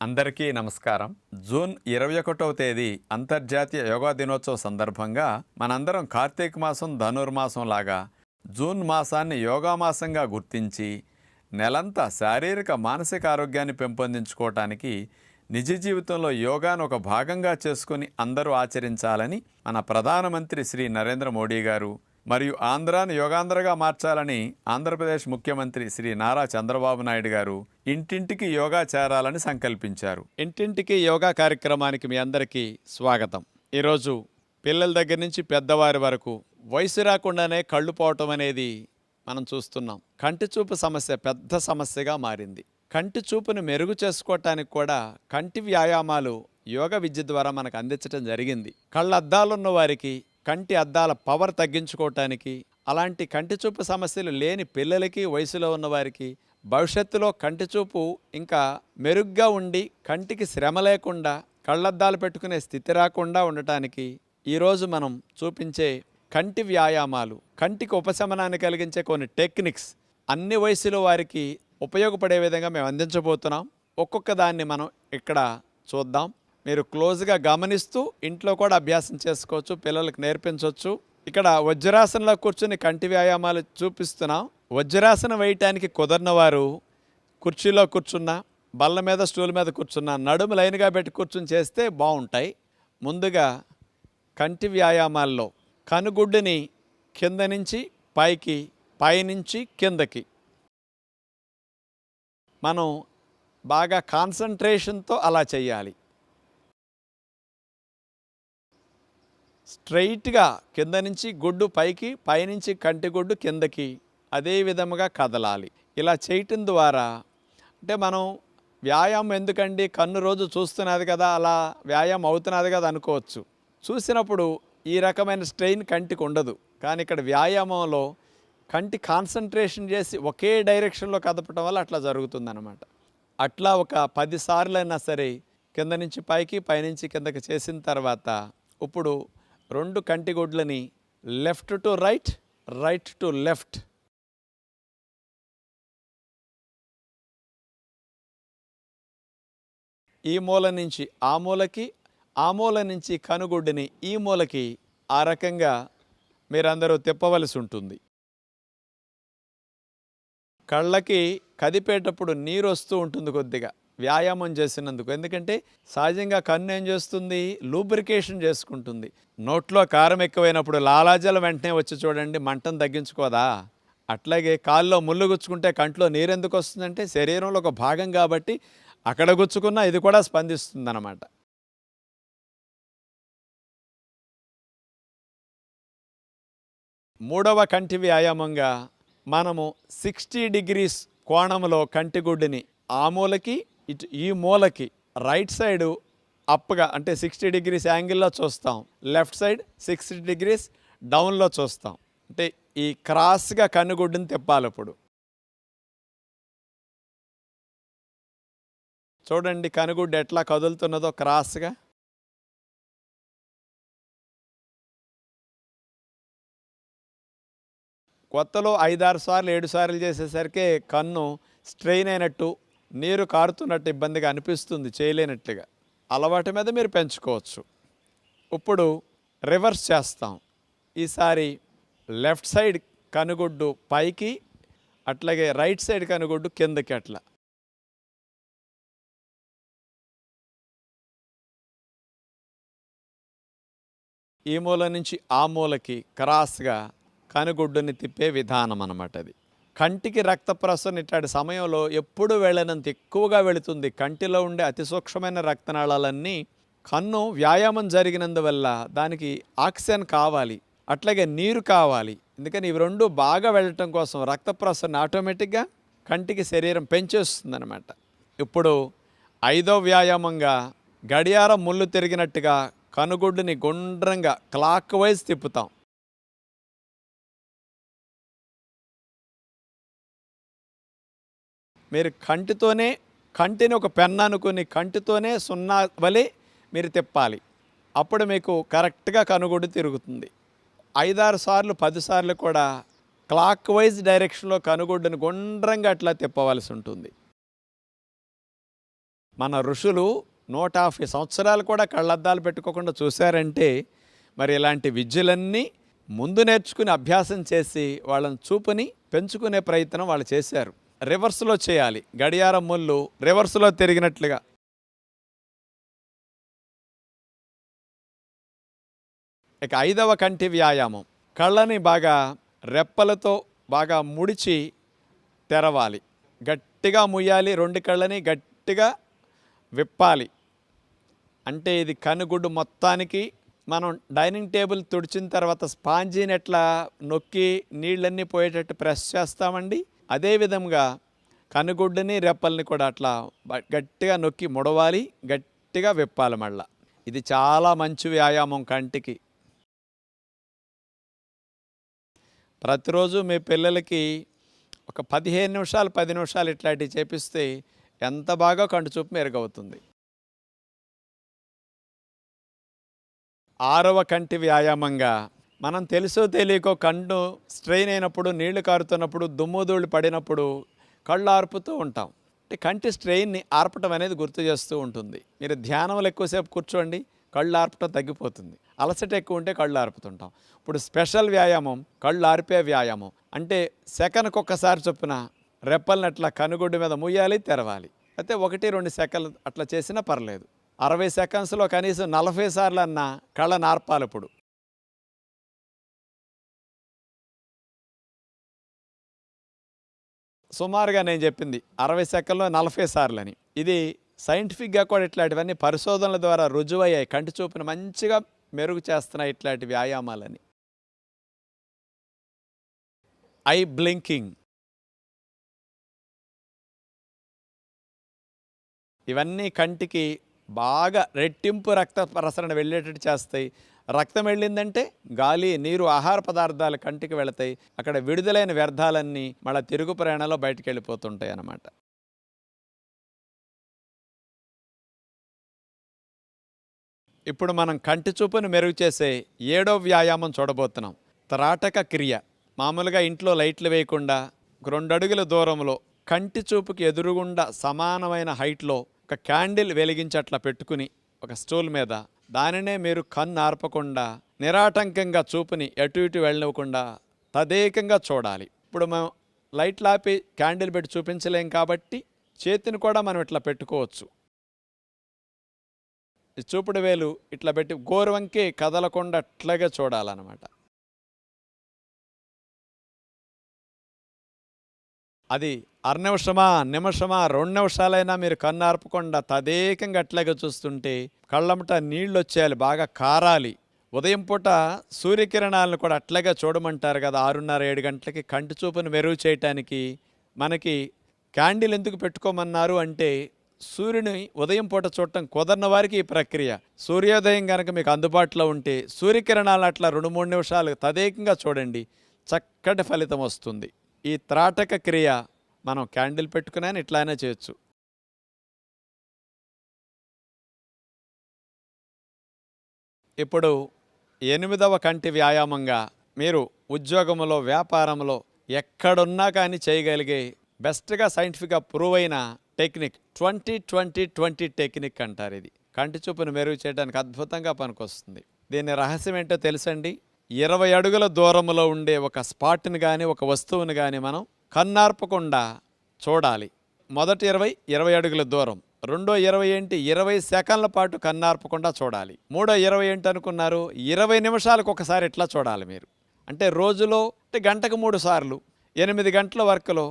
అందరికీ నమస్కారం. జూన్ 21వ తేదీ అంతర్జాతీయ యోగా దినోత్సవ సందర్భంగా మనందరం కార్తీక మాసం ధనుర్మాసం లాగా జూన్ మాసాన్ని యోగా మాసంగా గుర్తించి నెలంతా శారీరక మానసిక ఆరోగ్యాన్ని పెంపొందించుకోవటానికి నిజ జీవితంలో యోగాను ఒక భాగంగా చేసుకుని అందరూ ఆచరించాలని మన ప్రధానమంత్రి శ్రీ నరేంద్ర మోడీ గారు మరియు ఆంధ్రాను యోగాంధ్రగా మార్చాలని ఆంధ్రప్రదేశ్ ముఖ్యమంత్రి శ్రీ నారా చంద్రబాబు నాయుడు గారు ఇంటింటికి యోగా చేరాలని సంకల్పించారు. ఇంటింటికి యోగా కార్యక్రమానికి మీ అందరికీ స్వాగతం. ఈరోజు పిల్లల దగ్గర నుంచి పెద్దవారి వరకు వయసు రాకుండానే కళ్ళు పోవటం అనేది మనం చూస్తున్నాం. కంటి చూపు సమస్య పెద్ద సమస్యగా మారింది. కంటి చూపును మెరుగు చేసుకోవటానికి కూడా కంటి వ్యాయామాలు యోగా విద్య ద్వారా మనకు అందించడం జరిగింది. కళ్ళ అద్దాలున్న వారికి కంటి అద్దాల పవర్ తగ్గించుకోవటానికి, అలాంటి కంటి చూపు సమస్యలు లేని పిల్లలకి, వయసులో ఉన్నవారికి భవిష్యత్తులో కంటి చూపు ఇంకా మెరుగ్గా ఉండి కంటికి శ్రమ లేకుండా కళ్ళద్దాలు పెట్టుకునే స్థితి రాకుండా ఉండటానికి ఈరోజు మనం చూపించే కంటి వ్యాయామాలు, కంటికి ఉపశమనాన్ని కలిగించే కొన్ని టెక్నిక్స్ అన్ని వయసులో వారికి ఉపయోగపడే విధంగా మేము అందించబోతున్నాం. ఒక్కొక్క దాన్ని మనం ఇక్కడ చూద్దాం. మీరు క్లోజ్గా గమనిస్తూ ఇంట్లో కూడా అభ్యాసం చేసుకోవచ్చు, పిల్లలకు నేర్పించవచ్చు. ఇక్కడ వజ్రాసనంలో కూర్చుని కంటి వ్యాయామాలు చూపిస్తున్నాం. వజ్రాసనం వేయటానికి కుదరని వారు కుర్చీలో కూర్చున్నా, బల్ల మీద స్టూల్ మీద కూర్చున్నా, నడుము లైన్గా పెట్టి కూర్చుని చేస్తే బాగుంటాయి. ముందుగా కంటి వ్యాయామాల్లో కనుగుడ్డుని కింద నుంచి పైకి, పైనుంచి కిందకి మనం బాగా కాన్సన్ట్రేషన్తో అలా చేయాలి. స్ట్రైట్గా కింద నుంచి గుడ్డు పైకి, పైనుంచి కంటి గుడ్డు కిందకి అదే విధముగా కదలాలి. ఇలా చేయటం ద్వారా అంటే మనం వ్యాయామం ఎందుకండి, కన్ను రోజు చూస్తున్నది కదా, అలా వ్యాయామం అవుతున్నది కదా అనుకోవచ్చు. చూసినప్పుడు ఈ రకమైన స్ట్రెయిన్ కంటికి ఉండదు. కానీ ఇక్కడ వ్యాయామంలో కంటి కాన్సన్ట్రేషన్ చేసి ఒకే డైరెక్షన్లో కదపటం వల్ల అట్లా జరుగుతుందన్నమాట. అట్లా ఒక 10 సార్లు అయినా సరే కింద నుంచి పైకి, పైనుంచి కిందకి చేసిన తర్వాత ఇప్పుడు 2 కంటిగుడ్లని left to right, right to left ఈ మూల నుంచి ఆ మూలకి, ఆ మూల నుంచి కనుగుడ్డుని ఈ మూలకి ఆ రకంగా మీరందరూ తిప్పవలసి ఉంటుంది. కళ్ళకి కదిపేటప్పుడు నీరు వస్తూ ఉంటుంది కొద్దిగా వ్యాయామం చేసినందుకు. ఎందుకంటే సహజంగా కన్ను ఏం చేస్తుంది, లూబ్రికేషన్ చేసుకుంటుంది. నోట్లో కారం ఎక్కువైనప్పుడు లాలాజలం వెంటనే వచ్చి చూడండి, మంటను తగ్గించుకోదా? అట్లాగే కాల్లో ముళ్ళు గుచ్చుకుంటే కంట్లో నీరు ఎందుకు వస్తుందంటే శరీరంలో ఒక భాగం కాబట్టి అక్కడ గుచ్చుకున్నా ఇది కూడా స్పందిస్తుంది అన్నమాట. మూడవ కంటి వ్యాయామంగా మనము 60 డిగ్రీస్ కోణంలో కంటిగుడ్డుని ఆ మూలకి, ఇటు ఈ మూలకి రైట్ సైడు అప్గా అంటే 60 డిగ్రీస్ యాంగిల్లో చూస్తాం, లెఫ్ట్ సైడ్ 60 డిగ్రీస్ డౌన్లో చూస్తాం. అంటే ఈ క్రాస్గా కన్నుగుడ్డుని తిప్పాలి. ఇప్పుడు చూడండి కనుగుడ్డు ఎట్లా కదులుతున్నదో క్రాస్గా. కొత్తలో 5-6 సార్లు 7 సార్లు చేసేసరికి కన్ను స్ట్రెయిన్ అయినట్టు, నీరు కారుతున్నట్టు ఇబ్బందిగా అనిపిస్తుంది, చేయలేనట్టుగా. అలవాటు మీద మీరు పెంచుకోవచ్చు. ఇప్పుడు రివర్స్ చేస్తాం. ఈసారి లెఫ్ట్ సైడ్ కనుగుడ్డు పైకి, అట్లాగే రైట్ సైడ్ కనుగుడ్డు కిందకి. అట్లా ఈ మూల నుంచి ఆ మూలకి క్రాస్గా కనుగుడ్డుని తిప్పే విధానం అన్నమాట. అది కంటికి రక్త ప్రసరణ ఇట్లాంటి సమయంలో ఎప్పుడు వెళ్ళనంత ఎక్కువగా వెళుతుంది. కంటిలో ఉండే అతి సూక్ష్మమైన రక్తనాళాలన్నీ కన్ను వ్యాయామం జరిగినందువల్ల దానికి ఆక్సిజన్ కావాలి, అట్లాగే నీరు కావాలి. ఎందుకని ఇవి రెండు బాగా వెళ్ళటం కోసం రక్త ప్రసరణ ఆటోమేటిక్గా కంటికి శరీరం పెంచేస్తుందన్నమాట. ఇప్పుడు 5వ వ్యాయామంగా గడియారం ముళ్ళు తిరిగినట్టుగా కనుగుడ్డుని గుండ్రంగా క్లాక్ వైజ్ తిప్పుతాం. మీరు కంటిని ఒక పెన్ అనుకుని కంటితోనే 0 వలె మీరు తిప్పాలి. అప్పుడు మీకు కరెక్ట్గా కనుగుడ్డు తిరుగుతుంది. 5-6 సార్లు 10 సార్లు కూడా క్లాక్ వైజ్ డైరెక్షన్లో కనుగుడ్డును గుండ్రంగా అట్లా తిప్పవలసి ఉంటుంది. మన ఋషులు 150 సంవత్సరాలు కూడా కళ్ళద్దాలు పెట్టుకోకుండా చూశారంటే మరి ఇలాంటి విద్యలన్నీ ముందు నేర్చుకుని అభ్యాసం చేసి వాళ్ళని చూపుని పెంచుకునే ప్రయత్నం వాళ్ళు చేశారు. రివర్స్లో చేయాలి, గడియారం ముళ్ళు రివర్స్లో తిరిగినట్లుగా. ఇక 5వ కంటి వ్యాయామం, కళ్ళని బాగా రెప్పలతో బాగా ముడిచి తెరవాలి, గట్టిగా ముయ్యాలి, 2 కళ్ళని గట్టిగా విప్పాలి. అంటే ఇది కనుగుడ్డు మొత్తానికి మనం డైనింగ్ టేబుల్ తుడిచిన తర్వాత స్పాంజీని ఎట్లా నొక్కి నీళ్ళన్నీ పోయేటట్టు ప్రెస్ చేస్తామండి, అదేవిధంగా కనుగుడ్డుని రెప్పల్ని కూడా అట్లా గట్టిగా నొక్కి ముడవాలి, గట్టిగా విప్పాలి మళ్ళా. ఇది చాలా మంచి వ్యాయామం కంటికి. ప్రతిరోజు మీ పిల్లలకి ఒక 15 నిమిషాలు 10 నిమిషాలు ఇట్లాంటివి చేపిస్తే ఎంత బాగా కంటి చూపు మెరుగవుతుంది. 6వ కంటి వ్యాయామంగా మనం తెలుసో తెలియకో కన్ను స్ట్రెయిన్ అయినప్పుడు, నీళ్లు కారుతున్నప్పుడు, దుమ్ముధూళి పడినప్పుడు కళ్ళు ఆర్పుతూ ఉంటాం. అంటే కంటి స్ట్రెయిన్ని ఆర్పటం అనేది గుర్తు చేస్తూ ఉంటుంది. మీరు ధ్యానంలో ఎక్కువసేపు కూర్చోండి, కళ్ళు ఆర్పటం తగ్గిపోతుంది. అలసట ఎక్కువ ఉంటే కళ్ళు ఆర్పుతుంటాం. ఇప్పుడు స్పెషల్ వ్యాయామం కళ్ళు ఆర్పే వ్యాయామం. అంటే సెకన్కి ఒక్కసారి చొప్పున రెప్పల్ని అట్లా కనుగుడ్డు మీద ముయ్యాలి, తెరవాలి. అయితే 1-2 సెకన్లు అట్లా చేసినా పర్లేదు. 60 సెకండ్స్లో కనీసం 40 సార్లు అన్న కళ్ళను ఆర్పాలి. ఇప్పుడు సుమారుగా నేను చెప్పింది 60 సెకండ్లో 40 సార్లు అని. ఇది సైంటిఫిక్గా కూడా ఇట్లాంటివన్నీ పరిశోధనల ద్వారా రుజువయ్యాయి. కంటి చూపును మంచిగా మెరుగు చేస్తున్నాయి ఇట్లాంటి వ్యాయామాలని. ఐ బ్లింకింగ్, ఇవన్నీ కంటికి బాగా రెట్టింపు రక్త ప్రసరణ వెళ్ళేటట్టు చేస్తాయి. రక్తం వెళ్ళిందంటే గాలి, నీరు, ఆహార పదార్థాలు కంటికి వెళతాయి. అక్కడ విడుదలైన వ్యర్థాలన్నీ మళ్ళీ తిరుగు ప్రయాణంలో బయటికి వెళ్ళిపోతుంటాయి అన్నమాట. ఇప్పుడు మనం కంటి చూపును మెరుగు చేసే 7వ వ్యాయామం చూడబోతున్నాం, త్రాటక క్రియ. మామూలుగా ఇంట్లో లైట్లు వేయకుండా 2 అడుగుల దూరంలో కంటి చూపుకి ఎదురుగుండా సమానమైన హైట్లో ఒక క్యాండిల్ వెలిగించి అట్లా పెట్టుకుని ఒక స్టూల్ మీద దానినే మీరు కన్ను ఆర్పకుండా నిరాటంకంగా చూపుని ఎటు ఇటు వెళ్ళనివ్వకుండా తదేకంగా చూడాలి. ఇప్పుడు మనం లైట్లు ఆపి క్యాండిల్ పెట్టి చూపించలేం కాబట్టి చేతిని కూడా మనం ఇట్లా పెట్టుకోవచ్చు. చూపుడు వేలు ఇట్లా పెట్టి గోరువంకే కదలకుండా అట్లాగే చూడాలన్నమాట. అది నిమిషమా 2 నిమిషాలైనా మీరు కన్ను ఆర్పకుండా తదేకంగా అట్లాగే చూస్తుంటే కళ్ళమట నీళ్ళు వచ్చేయాలి, బాగా కారాలి. ఉదయం పూట సూర్యకిరణాలను కూడా అట్లాగే చూడమంటారు కదా, 6:30-7 గంటలకి కంటి చూపును మెరుగు చేయటానికి. మనకి క్యాండిల్ ఎందుకు పెట్టుకోమన్నారు అంటే సూర్యుని ఉదయం పూట చూడటం కుదరని వారికి ఈ ప్రక్రియ. సూర్యోదయం కనుక మీకు అందుబాటులో ఉంటే సూర్యకిరణాలు అట్లా 2-3 నిమిషాలు తదేకంగా చూడండి, చక్కటి ఫలితం వస్తుంది. ఈ త్రాటక క్రియ మనం క్యాండిల్ పెట్టుకునే ఇట్లానే చేయొచ్చు. ఇప్పుడు 8వ కంటి వ్యాయామంగా మీరు ఉద్యోగంలో, వ్యాపారంలో ఎక్కడున్నా కానీ చేయగలిగే బెస్ట్గా సైంటిఫిక్గా ప్రూవ్ అయిన టెక్నిక్ 20-20-20 టెక్నిక్ అంటారు. ఇది కంటి చూపును మెరుగు చేయడానికి అద్భుతంగా పనికొస్తుంది. దీని రహస్యం ఏంటో తెలుసండి. 20 అడుగుల దూరంలో ఉండే ఒక స్పాట్ని కానీ ఒక వస్తువుని కానీ మనం కన్నార్పకుండా చూడాలి. మొదటి 20 అడుగుల దూరం, రెండో 20 ఏంటి 20 సెకండ్ల పాటు కన్నార్పకుండా చూడాలి. మూడో 20 ఏంటి అనుకున్నారు, 20 నిమిషాలకు ఒకసారి ఇట్లా చూడాలి మీరు. అంటే రోజులో అంటే గంటకు 3 సార్లు, 8 గంటల వర్క్లో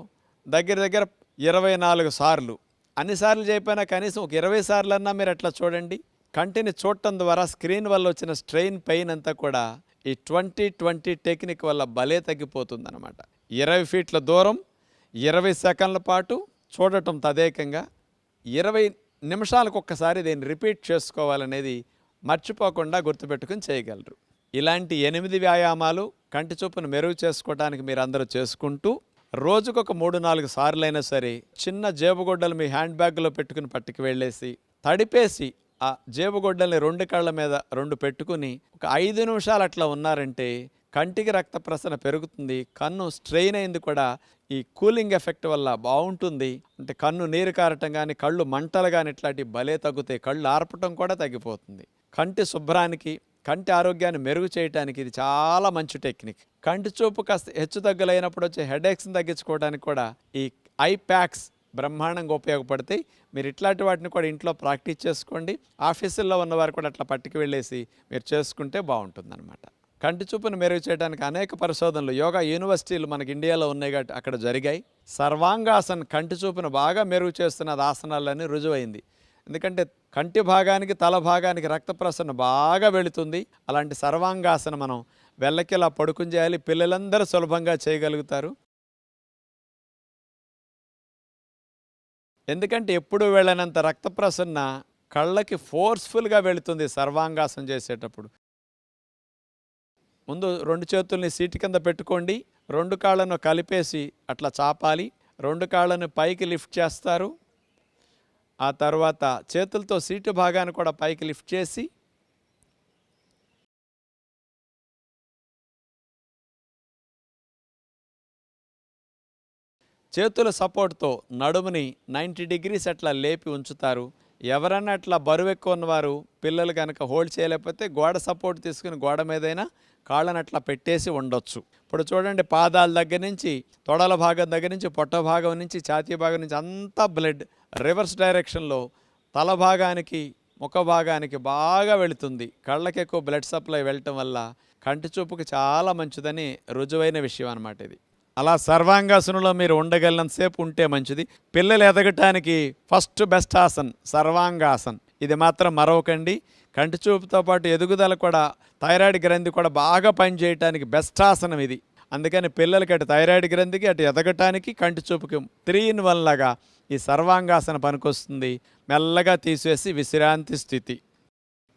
దగ్గర దగ్గర 24 సార్లు. అన్నిసార్లు చెప్పినా కనీసం ఒక 20 సార్లు అన్నా మీరు అట్లా చూడండి. కంటిని చూడటం ద్వారా స్క్రీన్ వల్ల వచ్చిన స్ట్రెయిన్, పెయిన్ అంతా కూడా ఈ 20-20 టెక్నిక్ వల్ల భలే తగ్గిపోతుందన్నమాట. 20 ఫీట్ల దూరం 20 సెకండ్ల పాటు చూడటం తదేకంగా 20 నిమిషాలకు ఒక్కసారి దీన్ని రిపీట్ చేసుకోవాలనేది మర్చిపోకుండా గుర్తుపెట్టుకుని చేయగలరు. ఇలాంటి 8 వ్యాయామాలు కంటి చూపును మెరుగు చేసుకోవడానికి మీరు అందరూ చేసుకుంటూ రోజుకొక 3-4 సార్లైనా సరే చిన్న జేబుగొడ్డలు మీ హ్యాండ్ బ్యాగ్లో పెట్టుకుని పట్టుకు వెళ్ళేసి తడిపేసి ఆ జేబుగొడ్డల్ని 2 కళ్ళ మీద 2 పెట్టుకుని ఒక 5 నిమిషాలు అట్లా ఉన్నారంటే కంటికి రక్త ప్రసరణ పెరుగుతుంది. కన్ను స్ట్రెయిన్ అయింది కూడా ఈ కూలింగ్ ఎఫెక్ట్ వల్ల బాగుంటుంది. అంటే కన్ను నీరు కారటం కానీ, కళ్ళు మంటలు కానీ ఇట్లాంటివి భలే తగ్గుతాయి. కళ్ళు ఆర్పటం కూడా తగ్గిపోతుంది. కంటి శుభ్రానికి, కంటి ఆరోగ్యాన్ని మెరుగు చేయడానికి ఇది చాలా మంచి టెక్నిక్. కంటి చూపు కాస్త హెచ్చు తగ్గులైనప్పుడు వచ్చే హెడేక్స్ని తగ్గించుకోవడానికి కూడా ఈ ఐ ప్యాక్స్ బ్రహ్మాండంగా ఉపయోగపడతాయి. మీరు ఇట్లాంటి వాటిని కూడా ఇంట్లో ప్రాక్టీస్ చేసుకోండి. ఆఫీసుల్లో ఉన్నవారు కూడా అట్లా పట్టుకు వెళ్ళేసి మీరు చేసుకుంటే బాగుంటుందన్నమాట. కంటి చూపును మెరుగు చేయడానికి అనేక పరిశోధనలు యోగా యూనివర్సిటీలు మనకి ఇండియాలో ఉన్నాయి కాబట్టి అక్కడ జరిగాయి. సర్వాంగాసన్ కంటి చూపును బాగా మెరుగు చేస్తున్నది ఆసనాలని రుజువైంది. ఎందుకంటే కంటి భాగానికి తల భాగానికి రక్త ప్రసరణ బాగా వెళుతుంది. అలాంటి సర్వాంగాసన మనం వెళ్ళకిలా పడుకుని చేయాలి. పిల్లలందరూ సులభంగా చేయగలుగుతారు. ఎందుకంటే ఎప్పుడు వెళ్ళనంత రక్త ప్రసరణ కళ్ళకి ఫోర్స్ఫుల్గా వెళుతుంది సర్వాంగాసన చేసేటప్పుడు. ముందు 2 చేతుల్ని సీటు కింద పెట్టుకోండి. 2 కాళ్ళను కలిపేసి అట్లా చాపాలి. 2 కాళ్ళను పైకి లిఫ్ట్ చేస్తారు. ఆ తర్వాత చేతులతో సీటు భాగాన్ని కూడా పైకి లిఫ్ట్ చేసి చేతుల సపోర్ట్తో నడుముని 90 డిగ్రీస్ అట్లా లేపి ఉంచుతారు. ఎవరన్నా అట్లా బరువు ఎక్కువ ఉన్నవారు పిల్లలు కనుక హోల్డ్ చేయలేకపోతే గోడ సపోర్ట్ తీసుకుని గోడ మీదైనా కాళ్ళని అట్లా పెట్టేసి ఉండొచ్చు. ఇప్పుడు చూడండి, పాదాల దగ్గర నుంచి తొడల భాగం దగ్గర నుంచి పొట్ట భాగం నుంచి ఛాతీ భాగం నుంచి అంతా బ్లడ్ రివర్స్ డైరెక్షన్లో తల భాగానికి ముఖ భాగానికి బాగా వెళుతుంది. కళ్ళకి ఎక్కువ బ్లడ్ సప్లై వెళ్ళటం వల్ల కంటి చూపుకి చాలా మంచిదని రుజువైన విషయం అన్నమాట ఇది. అలా సర్వాంగాసనంలో మీరు ఉండగలిగినంతసేపు ఉంటే మంచిది. పిల్లలు ఎదగటానికి ఫస్ట్ బెస్ట్ ఆసన్ సర్వాంగాసన్. ఇది మాత్రం మరవకండి. కంటి చూపుతో పాటు ఎదుగుదల కూడా, థైరాయిడ్ గ్రంథి కూడా బాగా పనిచేయటానికి బెస్ట్ ఆసనం ఇది. అందుకని పిల్లలకి అటు థైరాయిడ్ గ్రంథికి అటు ఎదగటానికి కంటి చూపుకి 3 in 1 లాగా ఈ సర్వాంగాసన పనికొస్తుంది. మెల్లగా తీసేసి విశ్రాంతి స్థితి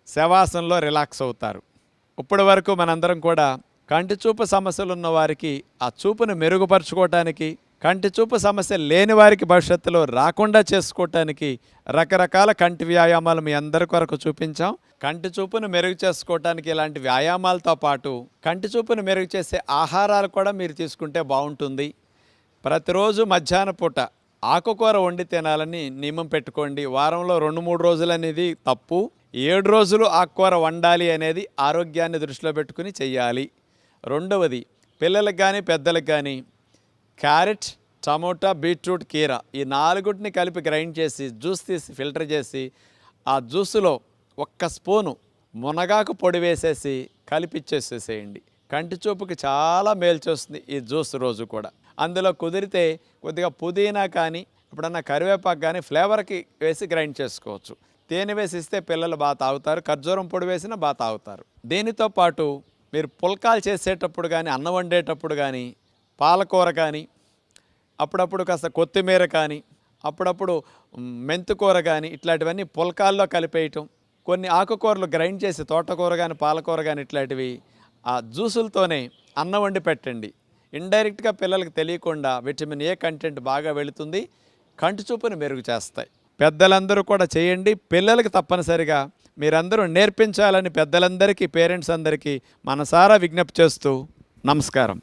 శవాసనంలో రిలాక్స్ అవుతారు. ఇప్పటి వరకు మనందరం కూడా కంటి చూపు సమస్యలు ఉన్న వారికి ఆ చూపును మెరుగుపరుచుకోవటానికి, కంటి చూపు సమస్య లేని వారికి భవిష్యత్తులో రాకుండా చేసుకోవటానికి రకరకాల కంటి వ్యాయామాలు మీ అందరి కొరకు చూపించాం. కంటి చూపును మెరుగు చేసుకోవటానికి ఇలాంటి వ్యాయామాలతో పాటు కంటి చూపును మెరుగు చేసే ఆహారాలు కూడా మీరు తీసుకుంటే బాగుంటుంది. ప్రతిరోజు మధ్యాహ్న పూట ఆకుకూర వండి తినాలని నియమం పెట్టుకోండి. వారంలో 2-3 రోజులు అనేది తప్పు. 7 రోజులు ఆకుకూర వండాలి అనేది ఆరోగ్యాన్ని దృష్టిలో పెట్టుకుని చెయ్యాలి. రెండవది, పిల్లలకు కానీ పెద్దలకు కానీ క్యారెట్, టమోటా, బీట్రూట్, కీర ఈ 4 కలిపి గ్రైండ్ చేసి జ్యూస్ తీసి ఫిల్టర్ చేసి ఆ జ్యూసులో 1 స్పూను మునగాకు పొడి వేసేసి కలిపిచ్చేసేసేయండి. కంటి చూపుకి చాలా మేలు చేస్తుంది ఈ జ్యూస్ రోజు కూడా. అందులో కుదిరితే కొద్దిగా పుదీనా కానీ ఎప్పుడన్నా కరివేపాకు కానీ ఫ్లేవర్కి వేసి గ్రైండ్ చేసుకోవచ్చు. తేనె వేసి ఇస్తే పిల్లలు బాగా తాగుతారు. ఖర్జూరం పొడి వేసినా బాగా తాగుతారు. దీనితో పాటు మీరు పుల్కాలు చేసేటప్పుడు కానీ, అన్నం వండేటప్పుడు కానీ, పాలకూర కానీ, అప్పుడప్పుడు కాస్త కొత్తిమీర కానీ, అప్పుడప్పుడు మెంతికూర కానీ ఇట్లాంటివన్నీ పుల్కాల్లో కలిపేయటం. కొన్ని ఆకుకూరలు గ్రైండ్ చేసి తోటకూర కానీ, పాలకూర కానీ ఇట్లాంటివి ఆ జ్యూసులతోనే అన్నం వండి పెట్టండి. ఇండైరెక్ట్గా పిల్లలకు తెలియకుండా విటమిన్ ఏ కంటెంట్ బాగా వెళుతుంది. కంటి చూపుని మెరుగు చేస్తాయి. పెద్దలందరూ కూడా చేయండి. పిల్లలకు తప్పనిసరిగా మీరందరూ నేర్పించాలని పెద్దలందరికీ, పేరెంట్స్ అందరికీ మనసారా విజ్ఞప్తి చేస్తూ నమస్కారం.